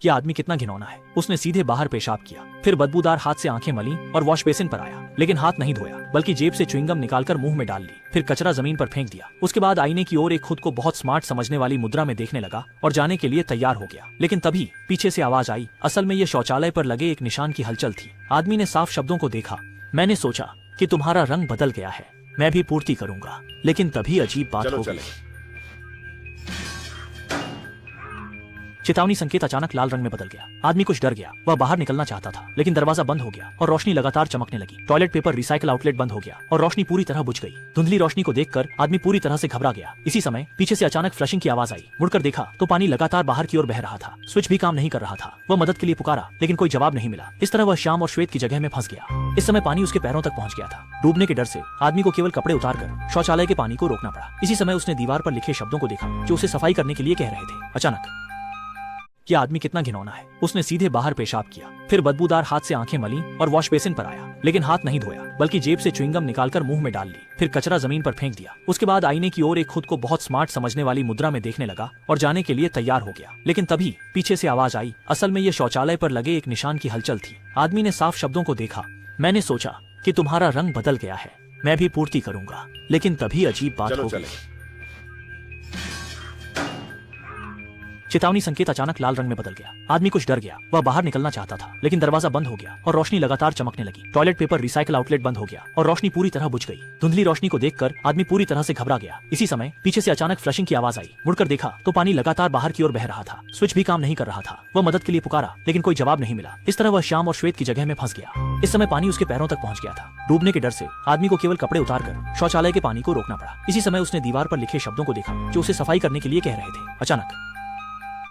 कि आदमी कितना घिनौना है। उसने सीधे बाहर पेशाब किया, फिर बदबूदार हाथ से आंखें मली और वॉश बेसिन पर आया, लेकिन हाथ नहीं धोया बल्कि जेब से च्युइंगम निकालकर मुंह में डाल ली, फिर कचरा जमीन पर फेंक दिया। उसके बाद आईने की ओर एक खुद को बहुत स्मार्ट समझने वाली मुद्रा में देखने लगा और जाने के लिए तैयार हो गया। लेकिन तभी पीछे से आवाज आई। असल में ये शौचालय पर लगे एक निशान की हलचल थी। आदमी ने साफ शब्दों को देखा, मैंने सोचा कि तुम्हारा रंग बदल गया है, मैं भी पूर्ति करूंगा। लेकिन तभी अजीब बात हो गई। चेतावनी संकेत अचानक लाल रंग में बदल गया। आदमी कुछ डर गया। वह बाहर निकलना चाहता था, लेकिन दरवाजा बंद हो गया और रोशनी लगातार चमकने लगी। टॉयलेट पेपर रिसाइकल आउटलेट बंद हो गया और रोशनी पूरी तरह बुझ गई। धुंधली रोशनी को देखकर आदमी पूरी तरह से घबरा गया। इसी समय पीछे से अचानक फ्लशिंग की आवाज आई। मुड़कर देखा तो पानी लगातार बाहर की ओर बह रहा था। स्विच भी काम नहीं कर रहा था। वह मदद के लिए पुकारा, लेकिन कोई जवाब नहीं मिला। इस तरह वह श्याम और श्वेत की जगह में फंस गया। इस समय पानी उसके पैरों तक पहुंच गया था। डूबने के डर से आदमी को केवल कपड़े उतारकर शौचालय के पानी को रोकना पड़ा। इसी समय उसने दीवार पर लिखे शब्दों को देखा जो उसे सफाई करने के लिए कह रहे थे। अचानक कि आदमी कितना घिनौना है। उसने सीधे बाहर पेशाब किया, फिर बदबूदार हाथ से आंखें मली और वॉश बेसिन पर आया, लेकिन हाथ नहीं धोया बल्कि जेब से च्युइंगम निकालकर मुंह में डाल ली, फिर कचरा जमीन पर फेंक दिया। उसके बाद आईने की ओर एक खुद को बहुत स्मार्ट समझने वाली मुद्रा में देखने लगा और जाने के लिए तैयार हो गया। लेकिन तभी पीछे से आवाज आई। असल में ये शौचालय पर लगे एक निशान की हलचल थी। आदमी ने साफ शब्दों को देखा, मैंने सोचा कि तुम्हारा रंग बदल गया है, मैं भी पूर्ति करूंगा। लेकिन तभी अजीब बात हो गई। चेतावनी संकेत अचानक लाल रंग में बदल गया। आदमी कुछ डर गया। वह बाहर निकलना चाहता था, लेकिन दरवाजा बंद हो गया और रोशनी लगातार चमकने लगी। टॉयलेट पेपर रिसाइकल आउटलेट बंद हो गया और रोशनी पूरी तरह बुझ गई। धुंधली रोशनी को देखकर आदमी पूरी तरह से घबरा गया। इसी समय पीछे से अचानक फ्लशिंग की आवाज आई। मुड़कर देखा तो पानी लगातार बाहर की ओर बह रहा था। स्विच भी काम नहीं कर रहा था। वह मदद के लिए पुकारा, लेकिन कोई जवाब नहीं मिला। इस तरह वह श्याम और श्वेत की जगह में फंस गया। इस समय पानी उसके पैरों तक पहुंच गया था। डूबने के डर से आदमी को केवल कपड़े उतारकर शौचालय के पानी को रोकना पड़ा। इसी समय उसने दीवार पर लिखे शब्दों को देखा जो उसे सफाई करने के लिए कह रहे थे। अचानक